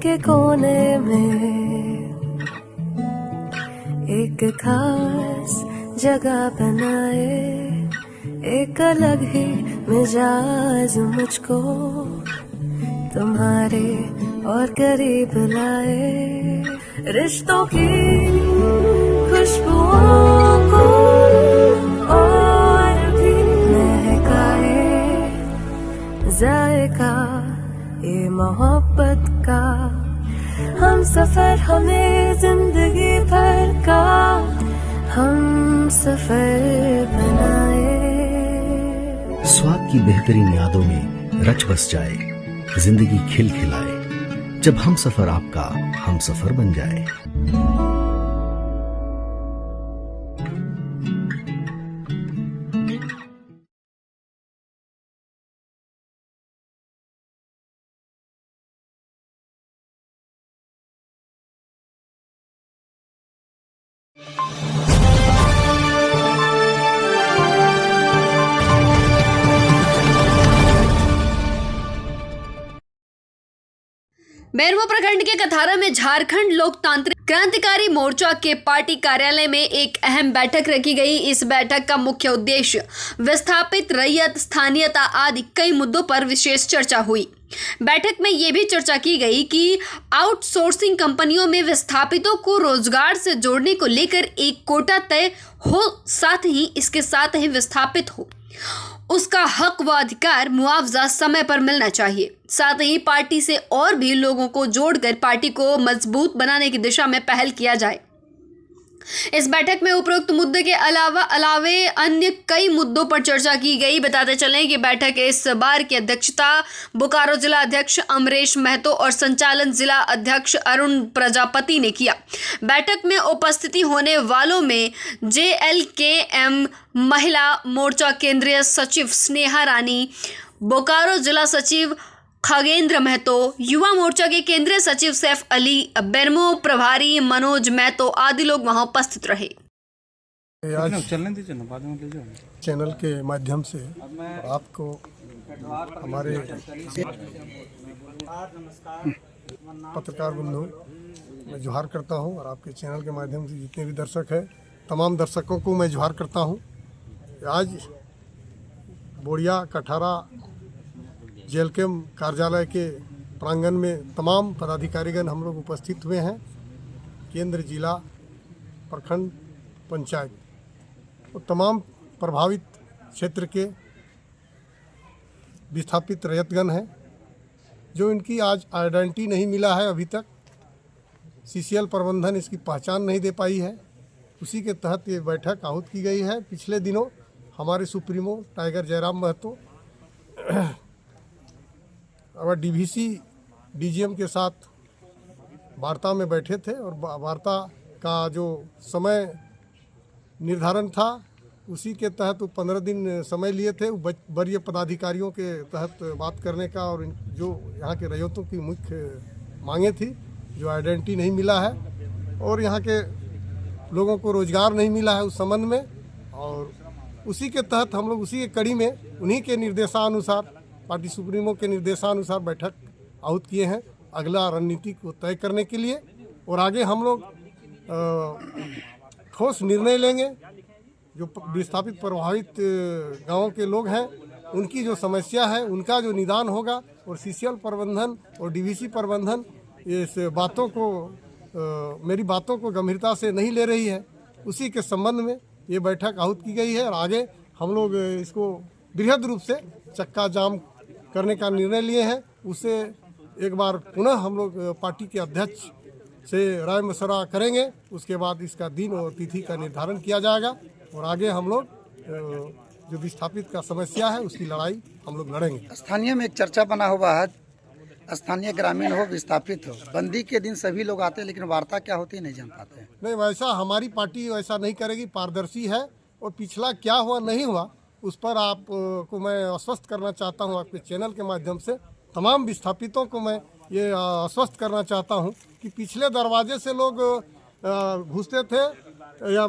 के कोने में एक खास जगह बनाए, एक अलग ही मिजाज मुझको तुम्हारे और करीब लाए। रिश्तों की खुशबुओं को और भी महकाए, जायका ये मोहब्बत का, हम सफर हमें जिंदगी भर का हम सफर बनाए। स्वाद की बेहतरीन यादों में रच बस जाए, जिंदगी खिल खिलाए, जब हम सफर आपका हम सफर बन जाए। बेरमो प्रखंड के कथारा में झारखंड लोकतांत्रिक क्रांतिकारी मोर्चा के पार्टी कार्यालय में एक अहम बैठक रखी गई। इस बैठक का मुख्य उद्देश्य विस्थापित, रैयत, स्थानीयता आदि कई मुद्दों पर विशेष चर्चा हुई। बैठक में ये भी चर्चा की गई कि आउटसोर्सिंग कंपनियों में विस्थापितों को रोजगार से जोड़ने को लेकर एक कोटा तय हो, साथ ही इसके साथ ही विस्थापित हो उसका हक व अधिकार मुआवजा समय पर मिलना चाहिए। साथ ही पार्टी से और भी लोगों को जोड़कर पार्टी को मजबूत बनाने की दिशा में पहल किया जाए। इस बैठक में उपरोक्त मुद्दे के अलावे अन्य कई मुद्दों पर चर्चा की गई। बताते चलें कि बैठक इस बार की अध्यक्षता बोकारो जिला अध्यक्ष अमरेश महतो और संचालन जिला अध्यक्ष अरुण प्रजापति ने किया। बैठक में उपस्थिति होने वालों में JLKM महिला मोर्चा केंद्रीय सचिव स्नेहा रानी, बोकारो जिला सचिव खगेंद्र महतो, युवा मोर्चा के केंद्रीय सचिव सैफ अली, बेरमो प्रभारी मनोज महतो आदि लोग वहां उपस्थित रहे। चैनल के माध्यम से आपको हमारे पत्रकार बंधु मैं जोहार करता हूं और आपके चैनल के माध्यम से जितने भी दर्शक हैं, तमाम दर्शकों को मैं जोहार करता हूं। आज बोड़िया कठारा JLKM कार्यालय के प्रांगण में तमाम पदाधिकारीगण हम लोग उपस्थित हुए हैं। केंद्र, जिला, प्रखंड, पंचायत और तमाम प्रभावित क्षेत्र के विस्थापित रैयतगण हैं, जो इनकी आज आइडेंटिटी नहीं मिला है। अभी तक CCL प्रबंधन इसकी पहचान नहीं दे पाई है। उसी के तहत ये बैठक आहूत की गई है। पिछले दिनों हमारे सुप्रीमो टाइगर जयराम महतो और DVC DGM के साथ वार्ता में बैठे थे और वार्ता का जो समय निर्धारण था उसी के तहत 15 दिन समय लिए थे वरीय पदाधिकारियों के तहत बात करने का, और जो यहाँ के रैयतों की मुख्य मांगे थी, जो आइडेंटिटी नहीं मिला है और यहाँ के लोगों को रोजगार नहीं मिला है उस संबंध में। और उसी के तहत हम लोग उसी के कड़ी में उन्हीं के निर्देशानुसार, पार्टी सुप्रीमो के निर्देशानुसार बैठक आहूत किए हैं अगला रणनीति को तय करने के लिए। और आगे हम लोग ठोस निर्णय लेंगे। जो विस्थापित प्रभावित गांवों के लोग हैं, उनकी जो समस्या है उनका जो निदान होगा, और CCL प्रबंधन और DVC प्रबंधन इस बातों को मेरी बातों को गंभीरता से नहीं ले रही है। उसी के संबंध में ये बैठक आहूत की गई है और आगे हम लोग इसको बृहद रूप से चक्का जाम करने का निर्णय लिए हैं। उससे एक बार पुनः हम लोग पार्टी के अध्यक्ष से राय मशवरा करेंगे। उसके बाद इसका दिन और तिथि का निर्धारण किया जाएगा और आगे हम लोग जो विस्थापित का समस्या है उसकी लड़ाई हम लोग लड़ेंगे। स्थानीय में एक चर्चा बना हुआ है, स्थानीय ग्रामीण हो, विस्थापित हो, बंदी के दिन सभी लोग आते हैं, लेकिन वार्ता क्या होती है नहीं जान पाते। नहीं, वैसा हमारी पार्टी वैसा नहीं करेगी, पारदर्शी है। और पिछला क्या हुआ नहीं हुआ उस पर आपको मैं आश्वस्त करना चाहता हूं। आपके चैनल के माध्यम से तमाम विस्थापितों को मैं ये आश्वस्त करना चाहता हूं कि पिछले दरवाजे से लोग घुसते थे या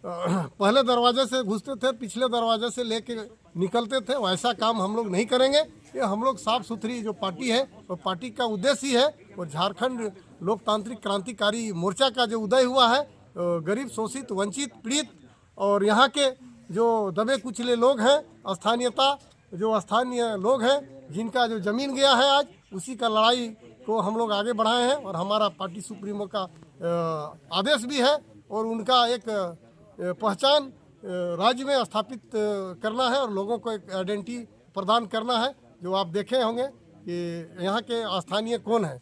पहले दरवाजे से घुसते थे, पिछले दरवाजे से लेके निकलते थे, वैसा काम हम लोग नहीं करेंगे। ये हम लोग साफ सुथरी जो पार्टी है वो पार्टी का उद्देश्य ही है। और झारखंड लोकतांत्रिक क्रांतिकारी मोर्चा का जो उदय हुआ है, गरीब, शोषित, वंचित, पीड़ित और यहाँ के जो दबे कुचले लोग हैं, स्थानीय लोग हैं जिनका जो जमीन गया है आज, उसी का लड़ाई को हम लोग आगे बढ़ाए हैं। और हमारा पार्टी सुप्रीमो का आदेश भी है और उनका एक पहचान राज्य में स्थापित करना है और लोगों को एक आइडेंटिटी प्रदान करना है। जो आप देखे होंगे कि यहाँ के स्थानीय कौन है,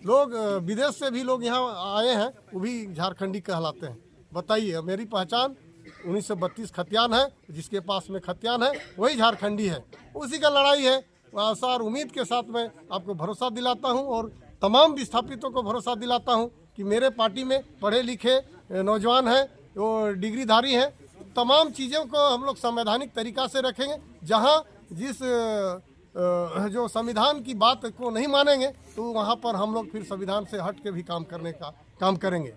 लोग विदेश से भी लोग यहाँ आए हैं, वो भी झारखंडी कहलाते हैं। बताइए, मेरी पहचान 1932 खतियान है, जिसके पास में खतियान है वही झारखंडी है, उसी का लड़ाई है। आशा और उम्मीद के साथ मैं आपको भरोसा दिलाता हूँ और तमाम विस्थापितों को भरोसा दिलाता हूँ कि मेरे पार्टी में पढ़े लिखे नौजवान हैं, वो डिग्रीधारी हैं। तमाम चीज़ों को हम लोग संवैधानिक तरीक़ा से रखेंगे। जहाँ जिस जो संविधान की बात को नहीं मानेंगे तो वहाँ पर हम लोग फिर संविधान से हट के भी काम करेंगे।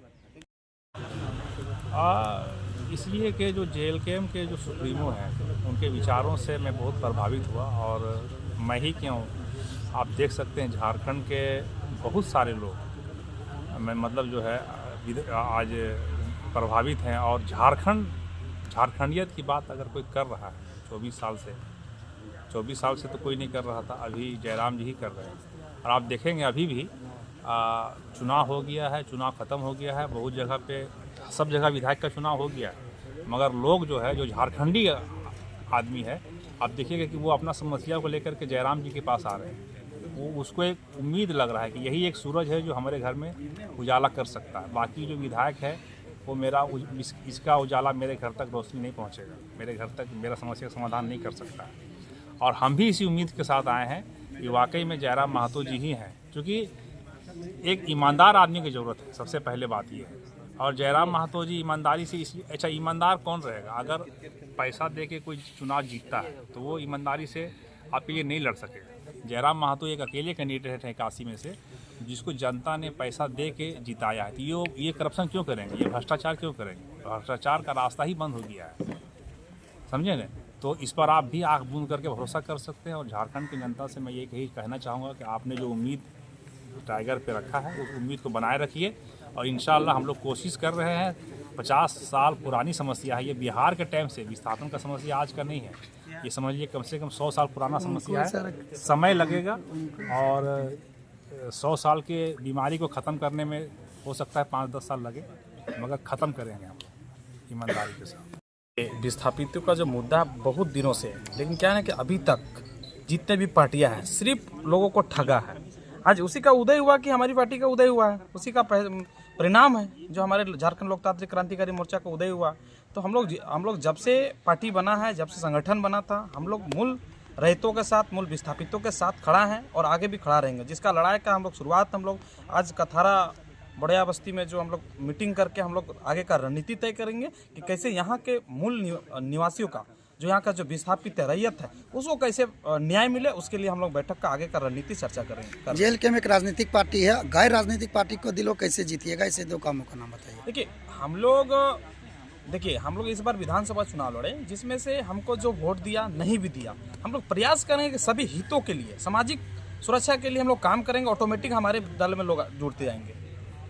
इसलिए कि जो JLKM के जो सुप्रीमो हैं, उनके विचारों से मैं बहुत प्रभावित हुआ। और मैं ही क्यों, आप देख सकते हैं झारखंड के बहुत सारे लोग मैं मतलब जो है आज प्रभावित हैं। और झारखंडियत की बात अगर कोई कर रहा है 24 साल से तो कोई नहीं कर रहा था, अभी जयराम जी ही कर रहे हैं। और आप देखेंगे अभी भी चुनाव हो गया है, चुनाव ख़त्म हो गया है, बहुत जगह पे सब जगह विधायक का चुनाव हो गया है, मगर लोग जो है, जो झारखंडी आदमी है, आप देखिएगा कि वो अपना समस्या को लेकर के जयराम जी के पास आ रहे हैं। वो उसको एक उम्मीद लग रहा है कि यही एक सूरज है जो हमारे घर में उजाला कर सकता है। बाकी जो विधायक है वो इसका उजाला मेरे घर तक रोशनी नहीं पहुंचेगा, मेरे घर तक मेरा समस्या का समाधान नहीं कर सकता। और हम भी इसी उम्मीद के साथ आए हैं कि वाकई में जयराम महतो जी ही हैं, क्योंकि एक ईमानदार आदमी की ज़रूरत है, सबसे पहले बात ये है। और जयराम महतो जी ईमानदारी से अच्छा, ईमानदार कौन रहेगा? अगर पैसा दे के कोई चुनाव जीतता है तो वो ईमानदारी से आपके लिए नहीं लड़ सकेगा। जयराम महतो एक अकेले कैंडिडेट है 81 में से, जिसको जनता ने पैसा दे के जिताया है। तो ये करप्शन क्यों करेंगे, ये भ्रष्टाचार क्यों करेंगे? भ्रष्टाचार का रास्ता ही बंद हो गया है, समझे न? तो इस पर आप भी आँख बूंद करके भरोसा कर सकते हैं। और झारखंड की जनता से मैं ये कहना चाहूँगा कि आपने जो उम्मीद टाइगर पे रखा है उस उम्मीद को बनाए रखिए। और इंशाअल्लाह हम लोग कोशिश कर रहे हैं। 50 साल पुरानी समस्या है ये, बिहार के टाइम से विस्थापन का समस्या आज का नहीं है, ये समझिए कम से कम 100 साल पुराना समस्या है। समय लगेगा और 100 साल के बीमारी को ख़त्म करने में हो सकता है 5-10 साल लगे, मगर ख़त्म करेंगे हम ईमानदारी के साथ। विस्थापितों का जो मुद्दा बहुत दिनों से है, लेकिन क्या है कि अभी तक जितने भी पार्टियां हैं सिर्फ लोगों को ठगा है। आज उसी का उदय हुआ कि हमारी पार्टी का उदय हुआ है, उसी का परिणाम है जो हमारे झारखंड लोकतांत्रिक क्रांतिकारी मोर्चा का उदय हुआ। तो हम लोग जब से पार्टी बना है, जब से संगठन बना था, हम लोग मूल रहितों के साथ, मूल विस्थापितों के साथ खड़ा हैं और आगे भी खड़ा रहेंगे। जिसका लड़ाई का हम लोग शुरुआत आज कथारा बड़िया बस्ती में जो हम लोग मीटिंग करके हम लोग आगे का रणनीति तय करेंगे कि कैसे यहाँ के मूल निवासियों का, जो यहाँ का जो विस्थापित है, रैयत है, उसको कैसे न्याय मिले, उसके लिए हम लोग बैठक का आगे का रणनीति चर्चा करेंगे। JLKM एक राजनीतिक पार्टी है, गैर राजनीतिक पार्टी को दिलों कैसे जीतिएगा, इसे 2 कामों का नाम बताइए। देखिए हम लोग इस बार विधानसभा चुनाव लड़े, जिसमें से हमको जो वोट दिया, नहीं भी दिया, हम लोग प्रयास करेंगे कि सभी हितों के लिए, सामाजिक सुरक्षा के लिए हम लोग काम करेंगे। ऑटोमेटिक हमारे दल में लोग जुड़ते जाएंगे।